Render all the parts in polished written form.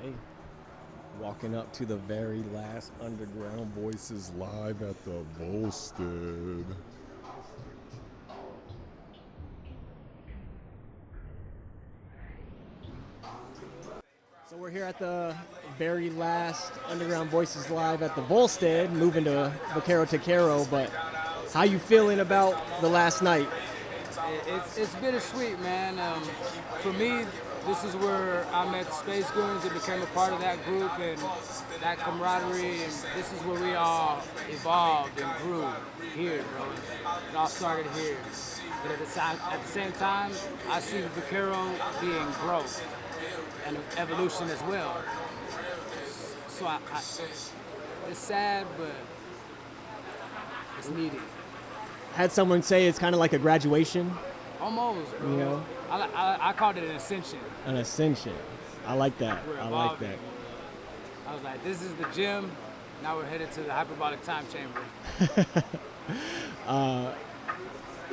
Okay. Walking up to the very last Underground Voices live at the Volstead. So we're here at the very last Underground Voices live at the Volstead, moving to Vaquero Taquero, but how you feeling about the last night? It's bittersweet, man. For me, this is where I met the Space Goons and became a part of that group and that camaraderie, and this is where we all evolved and grew here, bro. It all started here. But at the same time, I see the Vaquero being growth and evolution as well. So it's sad, but it's needed. Had someone say it's kind of like a graduation. Almost, bro. You know? I called it an ascension. An ascension. I like that. We're I evolving. like that. I was like, this is the gym. Now we're headed to the hyperbolic time chamber.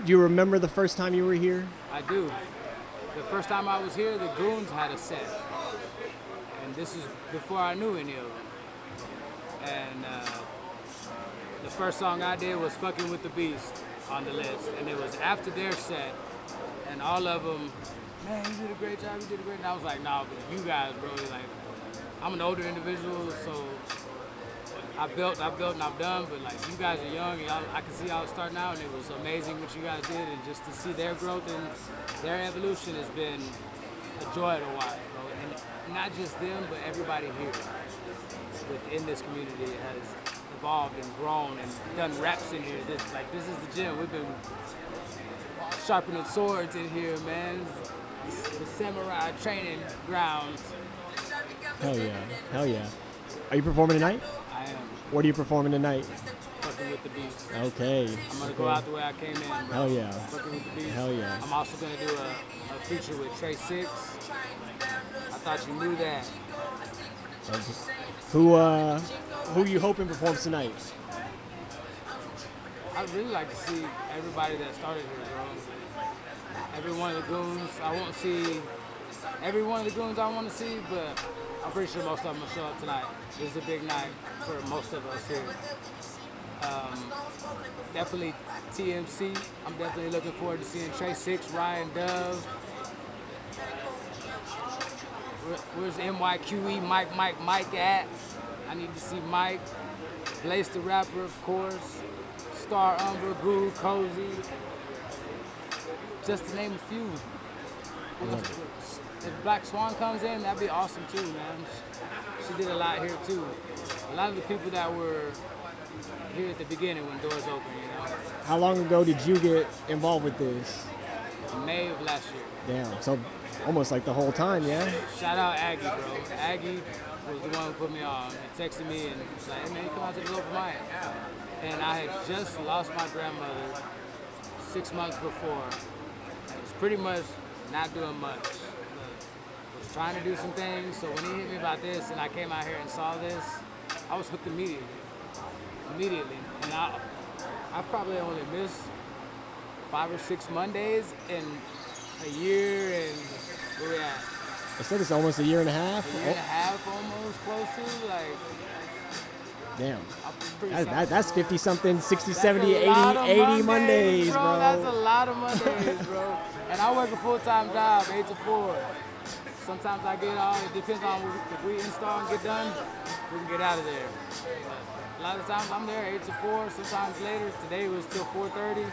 Do you remember the first time you were here? I do. The first time I was here, the Goons had a set. And this is before I knew any of them. And the first song I did was Fucking with the Beast on the list. And it was after their set. And all of them, man, you did a great job, you did a great job. And I was like, nah, but you guys, bro, like, I'm an older individual, so I built, and I've done, but like, you guys are young, and I can see y'all starting out, and it was amazing what you guys did, and just to see their growth and their evolution has been a joy to watch, bro. And not just them, but everybody here within this community has evolved and grown and done reps in here. This is the gym. We've been sharpening swords in here, man. The samurai training grounds. Hell yeah. Hell yeah. Are you performing tonight? I am. What are you performing tonight? Fucking with the Beast. Okay. I'm gonna go out the way I came in, bro. Hell yeah. Fucking with the Beast. Hell yeah. I'm also gonna do a feature with Trey 6. I thought you knew that. Who you hoping performs tonight? I'd really like to see everybody that started here, bro. Every one of the Goons, I won't see every one of the Goons I want to see, but I'm pretty sure most of them will show up tonight. This is a big night for most of us here. Definitely TMC. I'm definitely looking forward to seeing Trey 6, Ryan Dove. Where's MYQE, Mike at? I need to see Mike. Blaze the Rapper, of course. Star Umber, Guru, Cozy. Just to name a few. If Black Swan comes in, that'd be awesome too, man. She did a lot here too. A lot of the people that were here at the beginning when doors opened, you know. How long ago did you get involved with this? May of last year. Damn, so almost like the whole time, yeah? Shout out Aggie, bro. Aggie was the one who put me on. He texted me and was like, hey man, you come out to the open mic. And I had just lost my grandmother 6 months before. I was pretty much not doing much. Was trying to do some things, so when he hit me about this and I came out here and saw this, I was hooked immediately. And I probably only missed 5 or 6 Mondays in a year, and where we at? I said it's almost a year and a half. A year and a half almost, close to, like. Damn. That's 50-something, 60, 70, 80 Mondays, bro. That's a lot of Mondays, bro. And I work a full-time job, 8 to 4. Sometimes I get on, it depends on if we install and get done, we can get out of there. But a lot of times I'm there 8 to 4, sometimes later. Today was till 4:30.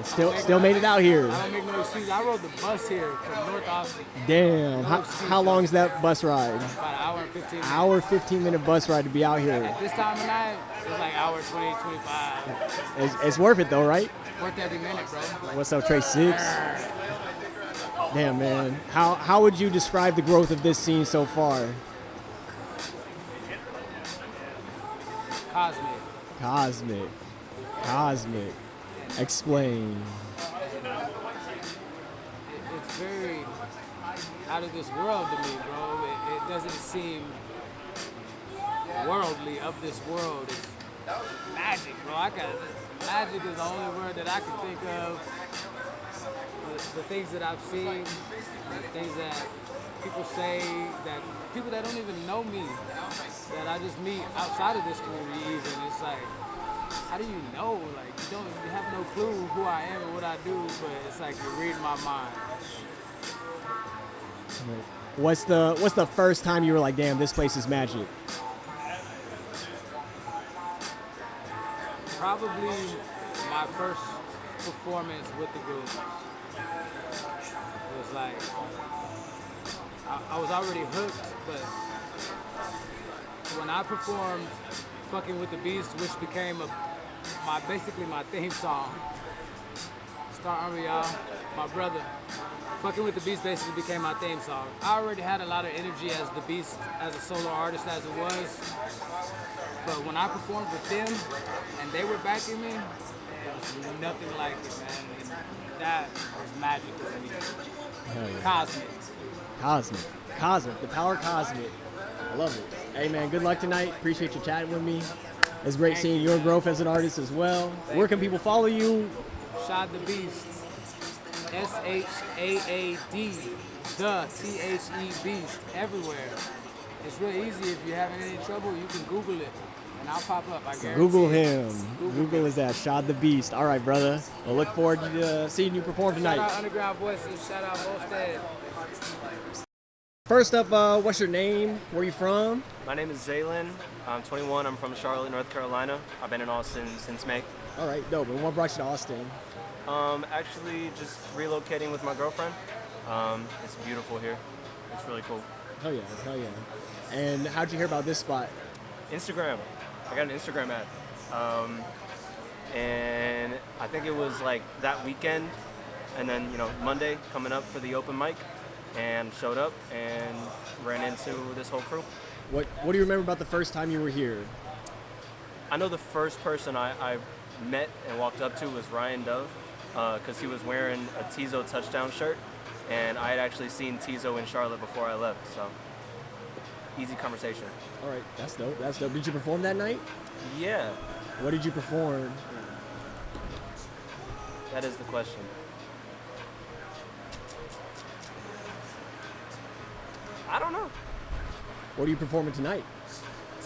Still made it out here. I don't make no excuse. I rode the bus here from North Austin. Damn. How long's that bus ride? About an hour and 15 minutes. Hour, 15-minute bus ride to be out here. At this time of night, it's like hour 20, 25. It's worth it though, right? Worth every minute, bro. What's up, Trey 6? Damn, man. How would you describe the growth of this scene so far? Cosmic. Explain. It's very out of this world to me, bro. It doesn't seem worldly, of this world. It's magic, bro. Magic is the only word that I can think of the things that I've seen, the things that people say, that people that don't even know me, that I just meet outside of this community even, it's like, how do you know? Like, you have no clue who I am and what I do, but it's like you're reading my mind. What's the first time you were like, damn, this place is magic? Probably my first performance with the Goons. It was like, I was already hooked, but when I performed Fucking with the Beast, which became basically my theme song, Star Army, y'all, my brother, Fucking with the Beast basically became my theme song. I already had a lot of energy as the Beast, as a solo artist as it was, but when I performed with them and they were backing me, it was nothing like it, man. And that was magical to me. Hell yeah. Cosmic, the power cosmic. I love it. Hey man, good luck tonight. Appreciate you chatting with me. It's great seeing your growth as an artist as well. Where can people follow you? Shaad the Beast. SHAAD, the THE Beast, everywhere. It's real easy. If you're having any trouble, you can Google it, and I'll pop up. I guarantee. Google him. Google is that Shaad the Beast. All right, brother. We'll look forward to seeing you perform tonight. Shout out Underground Voices. Shout out Volstead. First up, what's your name? Where are you from? My name is Xailin. I'm 21. I'm from Charlotte, North Carolina. I've been in Austin since May. All right, dope. And what brought you to Austin? Actually, just relocating with my girlfriend. It's beautiful here. It's really cool. Hell yeah. And how'd you hear about this spot? Instagram. I got an Instagram ad. And I think it was like that weekend, and then, Monday coming up for the open mic, and showed up and ran into this whole crew. What do you remember about the first time you were here? I know the first person I met and walked up to was Ryan Dove, because he was wearing a Tizo touchdown shirt, and I had actually seen Tizo in Charlotte before I left, so easy conversation. All right, that's dope. Did you perform that night? Yeah. What did you perform? That is the question. I don't know. What are you performing tonight?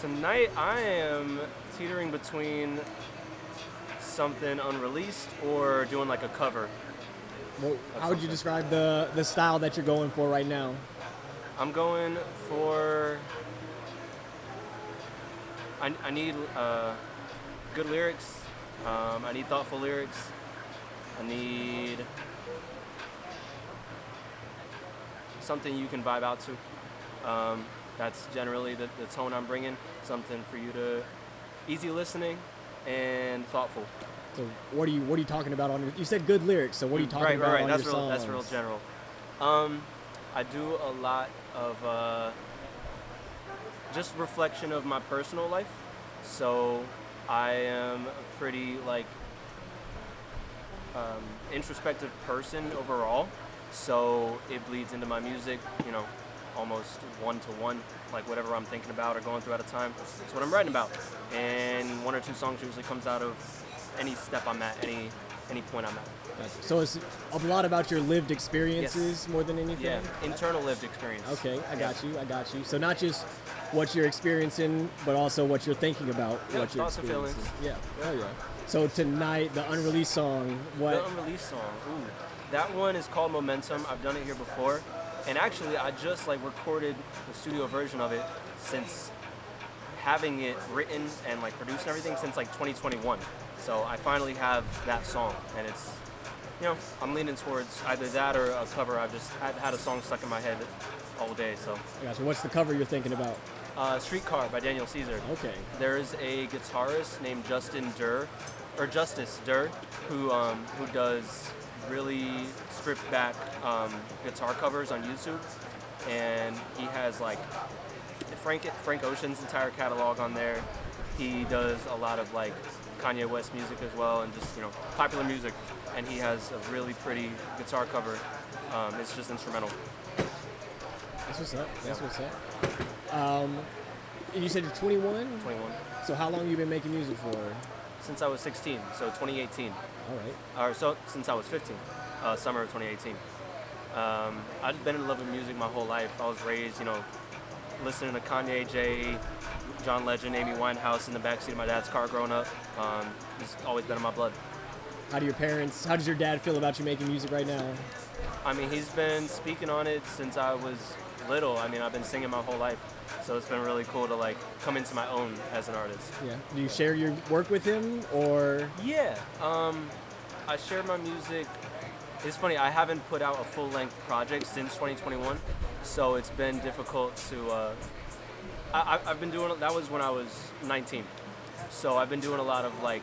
Tonight I am teetering between something unreleased or doing like a cover. Well, how would you describe the style that you're going for right now? I'm going for, I need good lyrics, I need thoughtful lyrics, I need something you can vibe out to. That's generally the tone I'm bringing, something for you to, easy listening and thoughtful. So what are you talking about on? You said good lyrics. So what are you talking about on that's your songs? That's real general. I do a lot of just reflection of my personal life. So I am a pretty introspective person overall. So it bleeds into my music, almost one-to-one, like whatever I'm thinking about or going through at a time. That's what I'm writing about. And one or two songs usually comes out of any step I'm at, any point I'm at. So it's a lot about your lived experiences more than anything? Yeah, internal lived experience. Okay, I got you. So not just what you're experiencing, but also what you're thinking about, what you're experiencing. Thoughts and feelings. Yeah, oh yeah. So tonight, the unreleased song, what? The unreleased song, ooh. That one is called Momentum. I've done it here before. And actually, I just recorded the studio version of it since having it written and produced and everything since 2021. So I finally have that song, and it's, I'm leaning towards either that or a cover. I've just had a song stuck in my head all day. So. I gotcha. What's the cover you're thinking about? Streetcar by Daniel Caesar. Okay. There's a guitarist named Justice Durr, who does really stripped back guitar covers on YouTube, and he has Frank Ocean's entire catalog on there. He does a lot of Kanye West music as well, and just popular music, and he has a really pretty guitar cover. It's just instrumental. That's what's up. You said you're 21? 21. So how long have you been making music for? Since I was 16, so 2018. All right. Or so since I was 15. summer of 2018. I've been in love with music my whole life. I was raised, listening to Kanye, Jay, John Legend, Amy Winehouse in the backseat of my dad's car growing up. It's always been in my blood. How does your dad feel about you making music right now? I mean, he's been speaking on it since I was little. I mean, I've been singing my whole life. So it's been really cool to like come into my own as an artist. Yeah. Do you share your work with him or? Yeah. I share my music. It's funny, I haven't put out a full-length project since 2021, so it's been difficult to, I've been doing, that was when I was 19, so I've been doing a lot of like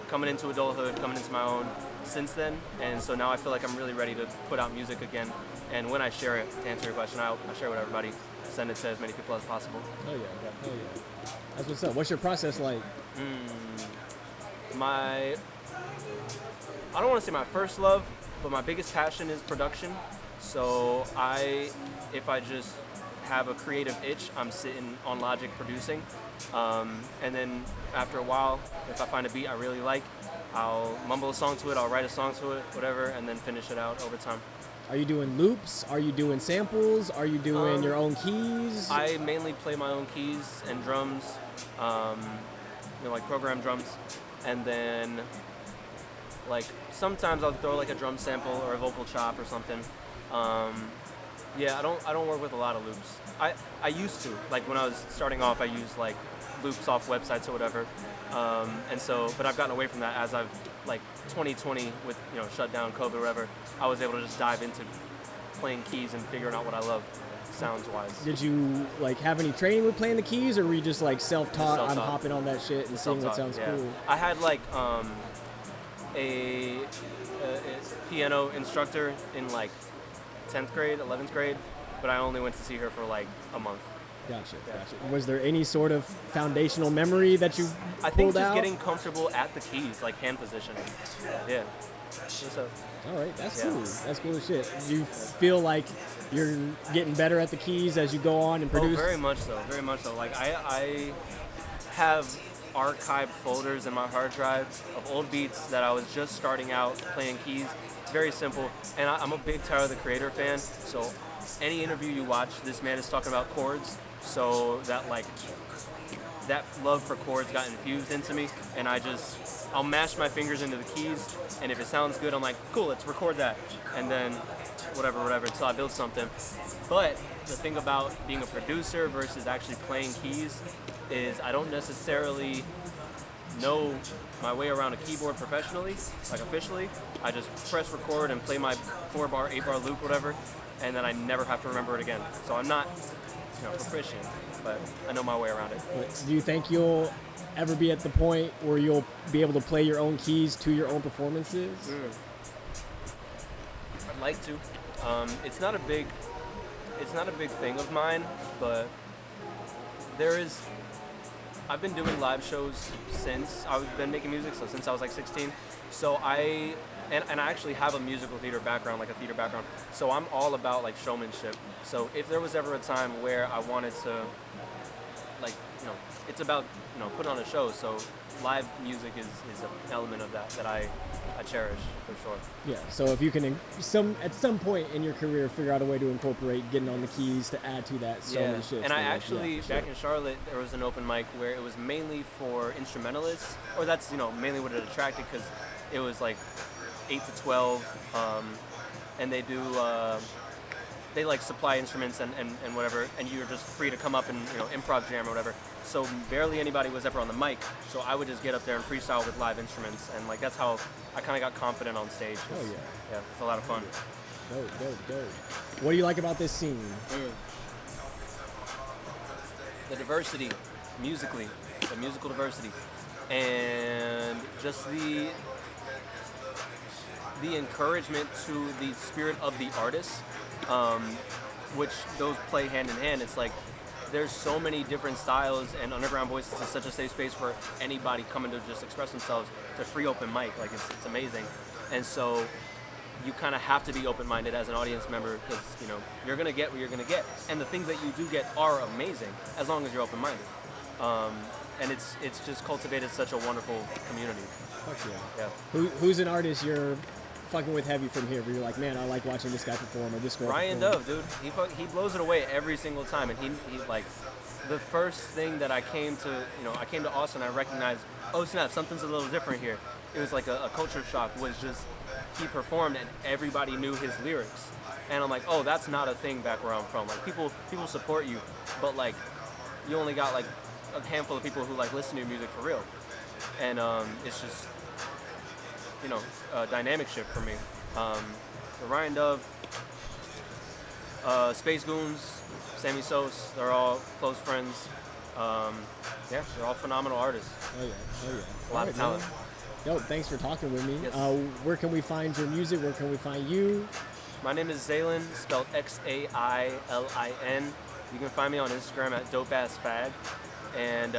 coming into adulthood, coming into my own since then, and so now I feel like I'm really ready to put out music again, and when I share it, to answer your question, I share it with everybody, send it to as many people as possible. Oh yeah. That's what's up. What's your process like? I don't want to say my first love, but my biggest passion is production. So if I just have a creative itch, I'm sitting on Logic producing. And then after a while, if I find a beat I really like, I'll mumble a song to it, I'll write a song to it, whatever, and then finish it out over time. Are you doing loops? Are you doing samples? Are you doing your own keys? I mainly play my own keys and drums, like programmed drums. And then like sometimes I'll throw like a drum sample or a vocal chop or something. Yeah, I don't work with a lot of loops. I used to, like when I was starting off, I used like loops off websites or whatever. But I've gotten away from that as I've like 2020 with shut down, COVID, whatever. I was able to just dive into playing keys and figuring out what I love sounds wise. Did you like have any training with playing the keys, or were you just like self-taught? I'm hopping on that shit and seeing what sounds cool. I had like a piano instructor in like 10th grade, 11th grade, but I only went to see her for like a month. Gotcha. Was there any sort of foundational memory that you I think pulled just out? getting comfortable at the keys, like hand positioning. Yeah. So, all right, that's cool. That's cool as shit. Do you feel like you're getting better at the keys as you go on and produce? Oh, very much so. Very much so. Like I have archived folders in my hard drive of old beats that I was just starting out playing keys. Very simple. And I'm a big Tyler the Creator fan, so any interview you watch, this man is talking about chords, so that love for chords got infused into me, and I'll mash my fingers into the keys, and if it sounds good, I'm like, cool, let's record that, and then whatever, until I build something. But the thing about being a producer versus actually playing keys is I don't necessarily know my way around a keyboard professionally, like officially. I just press record and play my 4-bar, 8-bar loop, whatever, and then I never have to remember it again. So I'm not, proficient, but I know my way around it. Do you think you'll ever be at the point where you'll be able to play your own keys to your own performances? I'd like to. It's not a big thing of mine, but I've been doing live shows since I've been making music, so since I was like 16. So I actually have a musical theater background, like a theater background. So I'm all about like showmanship. So if there was ever a time where I wanted to, like, it's about, putting on a show. So live music is an element of that I cherish for sure. Yeah. So if you can at some point in your career figure out a way to incorporate getting on the keys to add to that showmanship. And I actually back in Charlotte there was an open mic where it was mainly for instrumentalists, or that's mainly what it attracted, because it was like 8 to 12, and they do they like supply instruments and whatever, and you're just free to come up and improv jam or whatever. So barely anybody was ever on the mic, so I would just get up there and freestyle with live instruments, and like that's how I kind of got confident on stage. Oh yeah. Yeah, it's a lot of fun. Dope. What do you like about this scene? The diversity, musically, the musical diversity, and just the encouragement to the spirit of the artist, which those play hand in hand. It's like there's so many different styles, and Underground Voices is such a safe space for anybody coming to just express themselves, to free open mic. Like it's amazing, and so you kind of have to be open-minded as an audience member, because you're gonna get what you're gonna get, and the things that you do get are amazing as long as you're open-minded. And it's just cultivated such a wonderful community. Fuck yeah. Yeah. Who's an artist you're fucking with heavy from here? Where you're like, man, I like watching this guy perform or this girl Ryan perform? Dove, dude, he blows it away every single time, and he like the first thing that I came to Austin, I recognized, oh snap, something's a little different here. It was like a culture shock. Was just he performed and everybody knew his lyrics, and I'm like, oh, that's not a thing back where I'm from. Like people support you, but like you only got like a handful of people who like listen to your music for real, and it's just a dynamic shift for me. The Ryan Dove, Space Goons, Sammy Sos, they're all close friends. Yeah, they're all phenomenal artists. Oh yeah. A lot of talent. Man. Yo, thanks for talking with me. Yes. Where can we find your music? Where can we find you? My name is Xailin, spelled Xailin. You can find me on Instagram at dopeassfag. And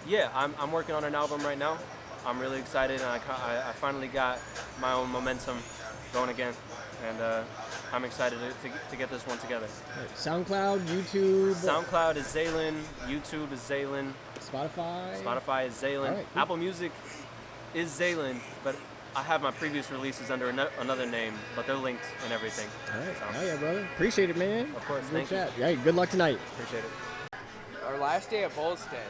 yeah, I'm working on an album right now. I'm really excited, and I finally got my own momentum going again. And I'm excited to get this one together. Right. SoundCloud, YouTube? SoundCloud is Xailin, YouTube is Xailin, Spotify is Xailin, All right, cool. Apple Music is Xailin, but I have my previous releases under another name, but they're linked and everything. All right. So, Oh yeah, brother. Appreciate it, man. Of course, Good thank you. chat. Yeah, good luck tonight. Appreciate it. Our last day at Volstead.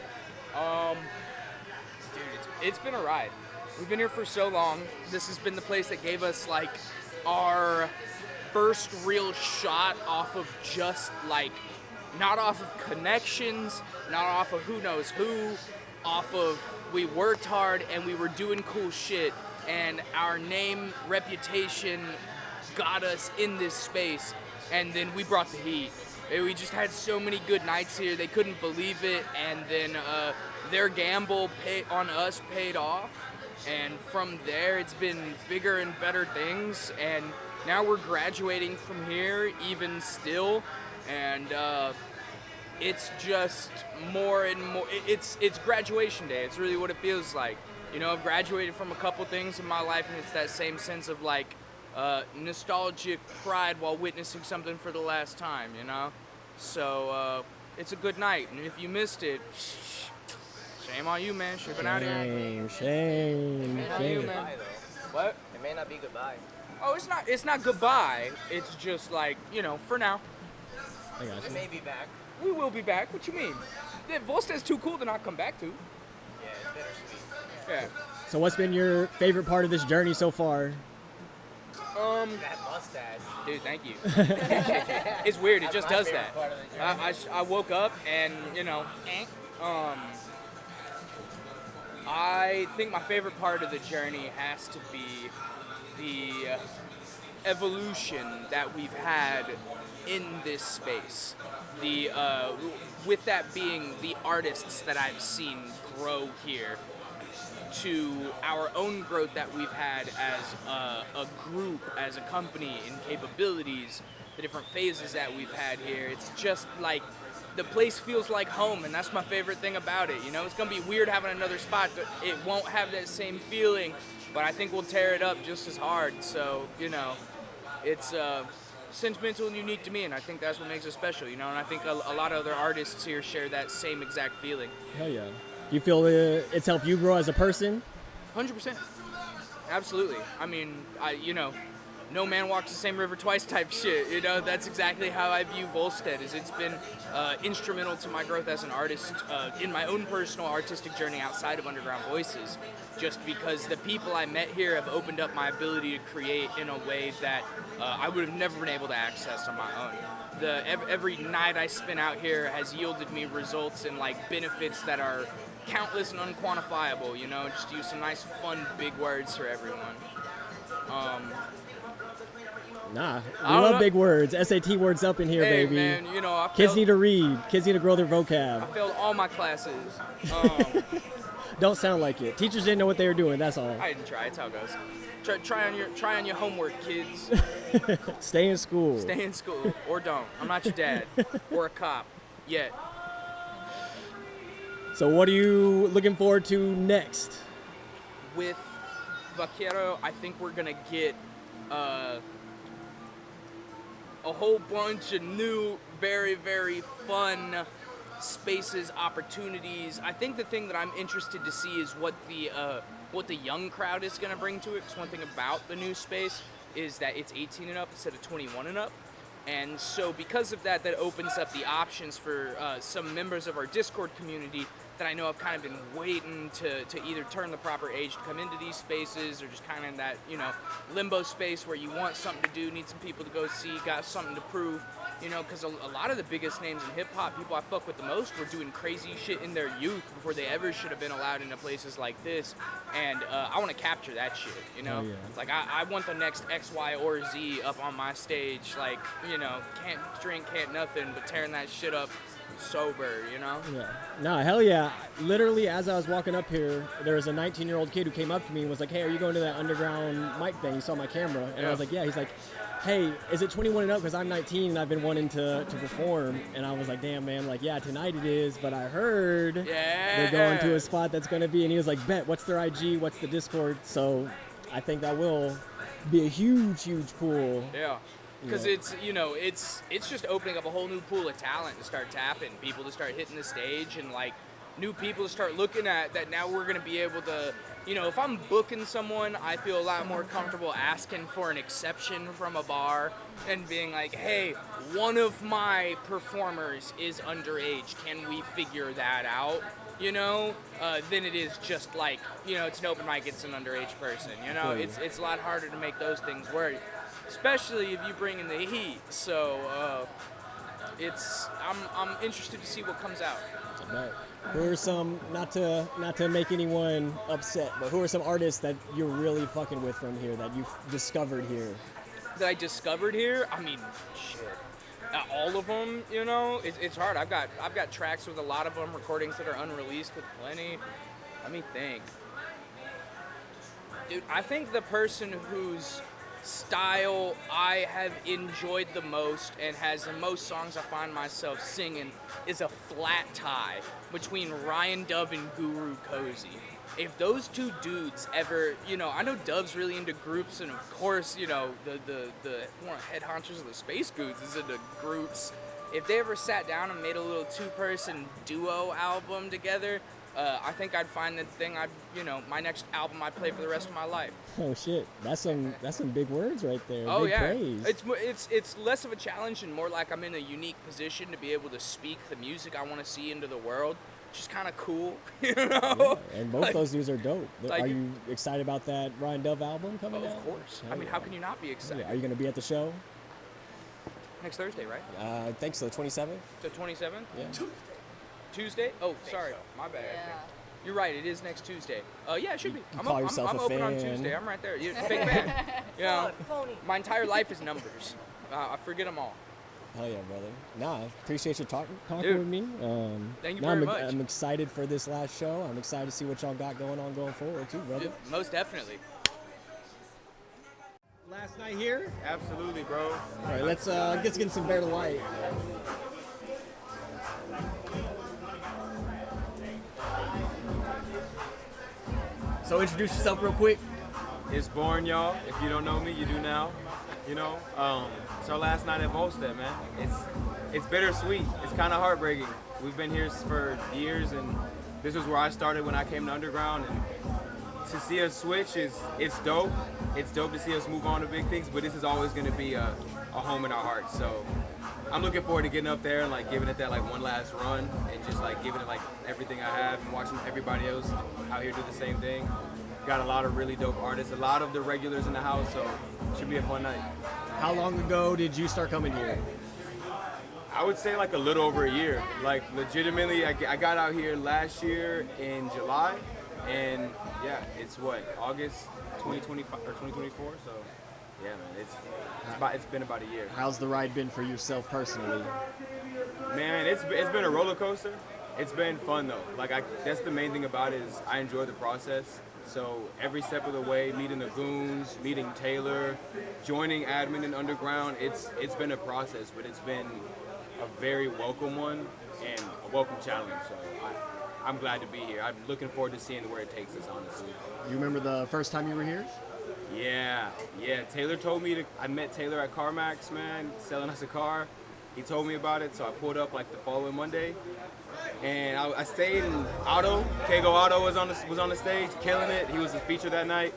Dude, it's been a ride. We've been here for so long. This has been the place that gave us like our first real shot off of just like, not off of connections, not off of who knows who, off of we worked hard and we were doing cool shit, and our name, reputation got us in this space, and then we brought the heat. We just had so many good nights here, they couldn't believe it, and then their gamble on us paid off, and from there it's been bigger and better things, and now we're graduating from here even still, and it's just more and more, it's graduation day. It's really what it feels like. You know, I've graduated from a couple things in my life, and it's that same sense of like nostalgic pride while witnessing something for the last time, you know? So it's a good night, and if you missed it, shame on you, man. Shipping out here. Shame. On you, man. What? It may not be goodbye. Oh, it's not goodbye. It's just like, you know, for now. I got It you. may be back. We will be back. What you mean? Yeah, Volstead's too cool to not come back to. Yeah, it's bittersweet. Yeah. So what's been your favorite part of this journey so far? That mustache. Dude, thank you. It's weird. It That's just my does favorite that. part of the journey. I woke up and, you know, I think my favorite part of the journey has to be the evolution that we've had in this space. The with that being the artists that I've seen grow here, to our own growth that we've had as a group, as a company, in capabilities, the different phases that we've had here. It's just like the place feels like home, and that's my favorite thing about it. You know, it's gonna be weird having another spot, but it won't have that same feeling, but I think we'll tear it up just as hard. So, you know, it's sentimental and unique to me, and I think that's what makes it special, you know, and I think a lot of other artists here share that same exact feeling. Hell yeah. Do you feel it's helped you grow as a person? 100%. Absolutely. I mean, no man walks the same river twice type shit. You know, that's exactly how I view Volstead. It's been instrumental to my growth as an artist in my own personal artistic journey outside of Underground Voices. Just because the people I met here have opened up my ability to create in a way that I would have never been able to access on my own. Every night I spent out here has yielded me results and like benefits that are countless and unquantifiable, you know, just use some nice fun big words for everyone. Nah, we I don't love know. big words. SAT words up in here, Hey baby. man, you know, Kids need to read. Kids need to grow their vocab. I failed all my classes. Don't sound like it. Teachers didn't know what they were doing, that's all. I didn't try, it's how it goes. Try on your homework, kids. Stay in school. Stay in school, or don't. I'm not your dad, or a cop, yet. So what are you looking forward to next? With Vaquero, I think we're gonna get a whole bunch of new, very, very fun spaces, opportunities. I think the thing that I'm interested to see is what the what the young crowd is going to bring to it. Because one thing about the new space is that it's 18 and up instead of 21 and up. And so because of that, that opens up the options for some members of our Discord community that I know have kind of been waiting to either turn the proper age to come into these spaces, or just kind of in that, you know, limbo space where you want something to do, need some people to go see, got something to prove, you know, because a lot of the biggest names in hip-hop, people I fuck with the most, were doing crazy shit in their youth before they ever should have been allowed into places like this, and I want to capture that shit, you know? Oh, yeah. Like, I want the next X, Y, or Z up on my stage, like, you know, can't drink, can't nothing, but tearing that shit up sober, you know? Yeah. No, hell yeah. Literally, as I was walking up here, there was a 19-year-old kid who came up to me and was like, hey, are you going to that underground mic thing? He saw my camera. And I was like, yeah. He's like, hey, is it 21 and up? Because I'm 19 and I've been wanting to perform. And I was like, damn, man, like, yeah, tonight it is. But I heard they're going to a spot that's going to be. And he was like, bet, what's their IG? What's the Discord? So I think that will be a huge, huge pool. Yeah. Because it's, you know, it's just opening up a whole new pool of talent to start tapping, people to start hitting the stage, and like new people to start looking at that. Now we're going to be able to, you know, if I'm booking someone, I feel a lot more comfortable asking for an exception from a bar and being like, hey, one of my performers is underage. Can we figure that out? You know, than it is just like, you know, it's an open mic, it's an underage person. You know, it's a lot harder to make those things work, especially if you bring in the heat. So I'm interested to see what comes out. Who are some, not to make anyone upset, but who are some artists that you're really fucking with from here that you've discovered here? That I discovered here? I mean, shit. All of them, you know, it's hard. I've got tracks with a lot of them, recordings that are unreleased with plenty. Let me think. Dude, I think the person whose style I have enjoyed the most and has the most songs I find myself singing is a flat tie between Ryan Dove and Guru Cozy. If those two dudes ever, you know, I know Dove's really into groups, and of course, you know, the one of the head honchos of the Space Goods is into groups. If they ever sat down and made a little two-person duo album together, I think I'd find the thing my next album I'd play for the rest of my life. Oh shit, that's some big words right there. Oh big yeah, praise. it's less of a challenge and more like I'm in a unique position to be able to speak the music I want to see into the world. Just kind of cool, you know. Yeah, and both those dudes are dope. Are you excited about that Ryan Dove album coming out? Of course. I mean, how can you not be excited? Yeah. Are you going to be at the show? Next Thursday, right? I think so. 27th. The 27th? Yeah. Tuesday? Oh, sorry, my bad. Yeah. You're right. It is next Tuesday. Yeah, it should be. I'm call yourself I'm a open fan. on Tuesday. I'm right there. Fake fan. You know, my entire life is numbers. I forget them all. Hell yeah, brother. Nah, I appreciate you talking Dude, with me. thank you very much. I'm excited for this last show. I'm excited to see what y'all got going forward too, brother. Dude, most definitely. Last night here. Absolutely, bro. All right, let's get some Bear to Light. So introduce yourself real quick. It's born, y'all. If you don't know me, you do now. You know, it's our last night at Volstead, man. It's bittersweet. It's kind of heartbreaking. We've been here for years, and this was where I started when I came to Underground. And to see us switch it's dope. It's dope to see us move on to big things, but this is always going to be a home in our hearts. So I'm looking forward to getting up there and like giving it that like one last run, and just like giving it like everything I have, and watching everybody else out here do the same thing. Got a lot of really dope artists, a lot of the regulars in the house, so it should be a fun night. How long ago did you start coming here? I would say like a little over a year. Like legitimately, I got out here last year in July, and yeah, it's what, August 2025 or 2024. So yeah, man, it's been about a year. How's the ride been for yourself personally? Man, it's been a roller coaster. It's been fun though. Like that's the main thing about it is I enjoy the process. So every step of the way, meeting the goons, meeting Taylor, joining admin and Underground, it's been a process, but it's been a very welcome one and a welcome challenge. So I'm glad to be here. I'm looking forward to seeing where it takes us, honestly. You remember the first time you were here? Yeah. Taylor told me I met Taylor at CarMax, man, selling us a car. he told me about it, so I pulled up like the following Monday, and I stayed in Otto. Kago Otto was on the stage, killing it. He was the feature that night.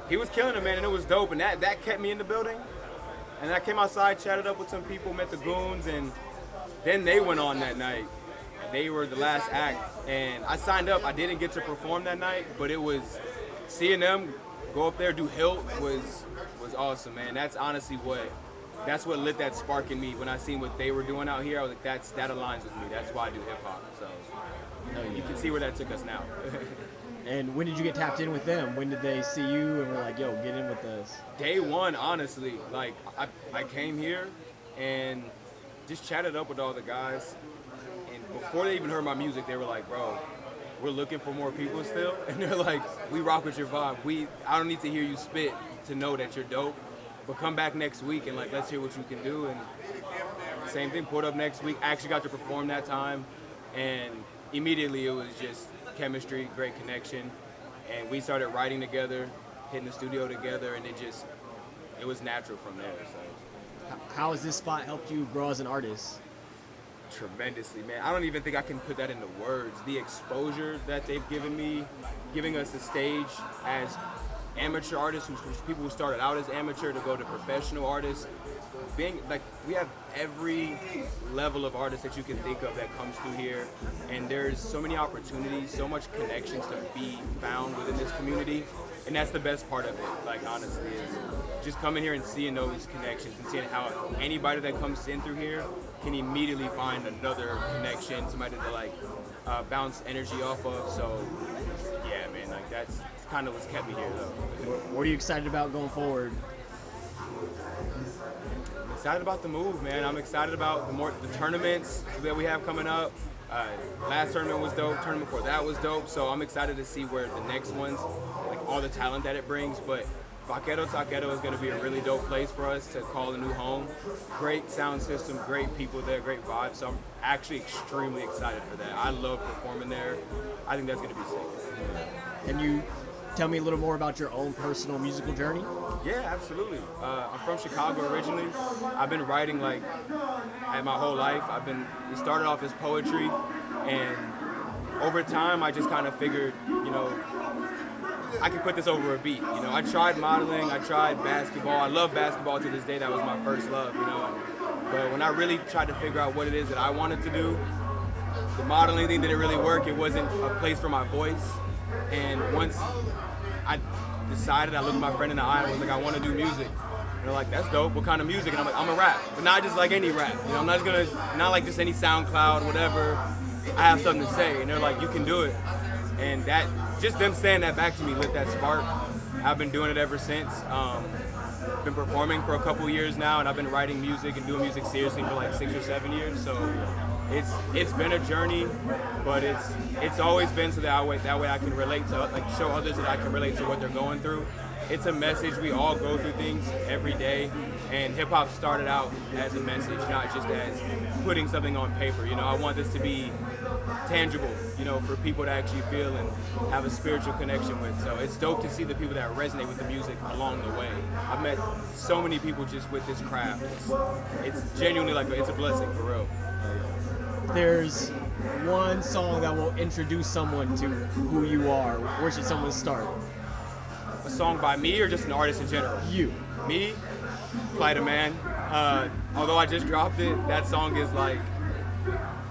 He was killing it, man, and it was dope, and that kept me in the building. And I came outside, chatted up with some people, met the goons, and then they went on that night. They were the last act, and I signed up. I didn't get to perform that night, but it was seeing them go up there do Hilt was awesome, man. That's honestly what lit that spark in me when I seen what they were doing out here. I was like, that aligns with me. That's why I do hip hop. So you can see where that took us now. And when did you get tapped in with them? When did they see you and were like, yo, get in with us? Day one, honestly. Like, I came here and just chatted up with all the guys. And before they even heard my music, they were like, bro, we're looking for more people still. And they're like, we rock with your vibe. I don't need to hear you spit to know that you're dope. But come back next week and like, let's hear what you can do. And same thing, pulled up next week. I actually got to perform that time. And immediately it was just chemistry, great connection. And we started writing together, hitting the studio together, and it was natural from there. So. How has this spot helped you grow as an artist? Tremendously, man. I don't even think I can put that into words. The exposure that they've given me, giving us a stage as amateur artists, people who started out as amateur to go to professional artists. Being like, we have every level of artist that you can think of that comes through here, and there's so many opportunities, so much connections to be found within this community, and that's the best part of it. Like, honestly, is just coming here and seeing those connections and seeing how anybody that comes in through here can immediately find another connection, somebody to like bounce energy off of. So yeah, man, like that's kind of what's kept me here though. What are you excited about going forward? I'm excited about the move, man. I'm excited about the tournaments that we have coming up. Last tournament was dope. Tournament before that was dope. So I'm excited to see where the next ones, like all the talent that it brings. But Vaquero Taquero is going to be a really dope place for us to call a new home. Great sound system, great people there, great vibes. So I'm actually extremely excited for that. I love performing there. I think that's going to be sick. Can you tell me a little more about your own personal musical journey? Yeah, absolutely. I'm from Chicago originally. I've been writing like my whole life. It started off as poetry, and over time I just kind of figured, I could put this over a beat. I tried modeling, I tried basketball. I love basketball to this day. That was my first love, But when I really tried to figure out what it is that I wanted to do, the modeling thing didn't really work. It wasn't a place for my voice. And once I decided, I looked at my friend in the eye and was like, I want to do music. And they're like, that's dope. What kind of music? And I'm like, I'm a rap, but not just like any rap. I'm not like just any SoundCloud, whatever. I have something to say. And they're like, you can do it. And that, just them saying that back to me lit that spark. I've been doing it ever since. Been performing for a couple years now, and I've been writing music and doing music seriously for like 6 or 7 years. So it's been a journey, but it's always been so that way I can relate to, like, show others that I can relate to what they're going through. It's a message. We all go through things every day, and hip hop started out as a message, not just as putting something on paper. I want this to be tangible, for people to actually feel and have a spiritual connection with. So it's dope to see the people that resonate with the music along the way. I've met so many people just with this craft. It's genuinely like it's a blessing for real. There's one song that will introduce someone to who you are. Where should someone start? A song by me or just an artist in general? You. Me? Plight of Man. Although I just dropped it, that song is like,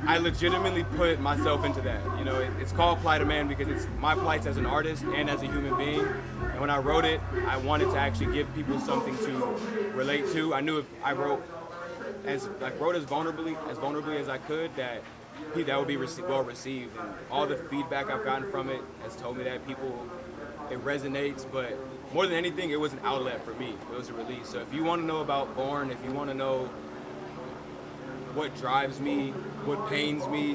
I legitimately put myself into that. It's called Plight of Man because it's my plights as an artist and as a human being. And when I wrote it, I wanted to actually give people something to relate to. I knew if I wrote as vulnerably as I could, that would be well received. And all the feedback I've gotten from it has told me that it resonates. But more than anything, it was an outlet for me. It was a release. So if you want to know about B0RNE, if you want to know what drives me, what pains me,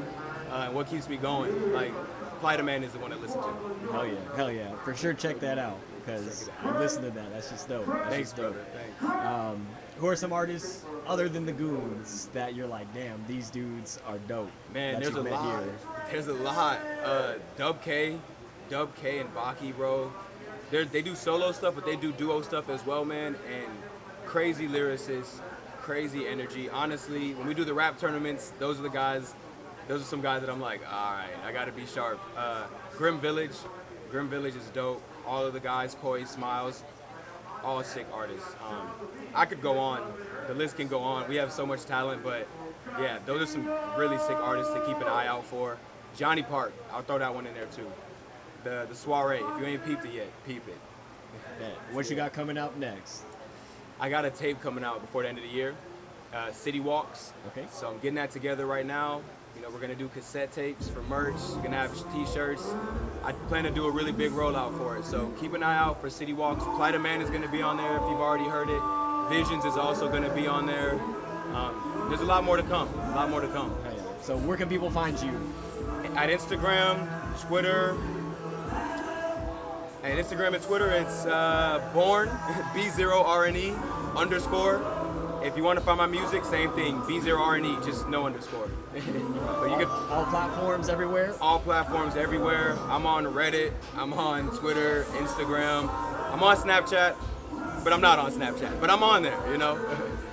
what keeps me going, like, Plight of Man is the one to listen to. Hell yeah. For sure, check that out, because I listened to that. That's just dope. Thanks, brother. Thanks. Who are some artists other than the Goons that you're like, damn, these dudes are dope? Man, there's a lot. There's a lot. Dub K and Baki, bro. They do solo stuff, but they do duo stuff as well, man. And crazy lyricists, crazy energy. Honestly, when we do the rap tournaments, those are some guys that I'm like, all right, I gotta be sharp. Grim Village is dope. All of the guys, Koi, Smiles, all sick artists. I could go on. The list can go on. We have so much talent, but yeah, those are some really sick artists to keep an eye out for. Johnny Park, I'll throw that one in there too. The soiree, if you ain't peeped it yet, peep it. What you got coming up next? I got a tape coming out before the end of the year, City Walks. Okay. So I'm getting that together right now. You know, we're gonna do cassette tapes for merch. You're gonna have t-shirts. I plan to do a really big rollout for it. So keep an eye out for City Walks. Plight of Man is gonna be on there if you've already heard it. Visions is also gonna be on there. There's a lot more to come. Hey, so where can people find you? At Instagram, Twitter. At Instagram and Twitter, it's born B0RNE _ If you want to find my music, same thing, B0RNE, just no underscore. But you can All platforms everywhere? all platforms everywhere. I'm on Reddit, I'm on Twitter, Instagram, I'm on Snapchat, but I'm not on Snapchat. But I'm on there, you know.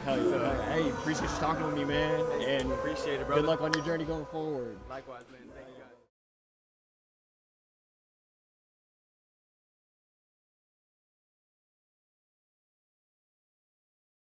Hell yeah. Hey, appreciate you talking with me, man. And Appreciate it, brother. good luck on your journey going forward. Likewise, man. Thank you.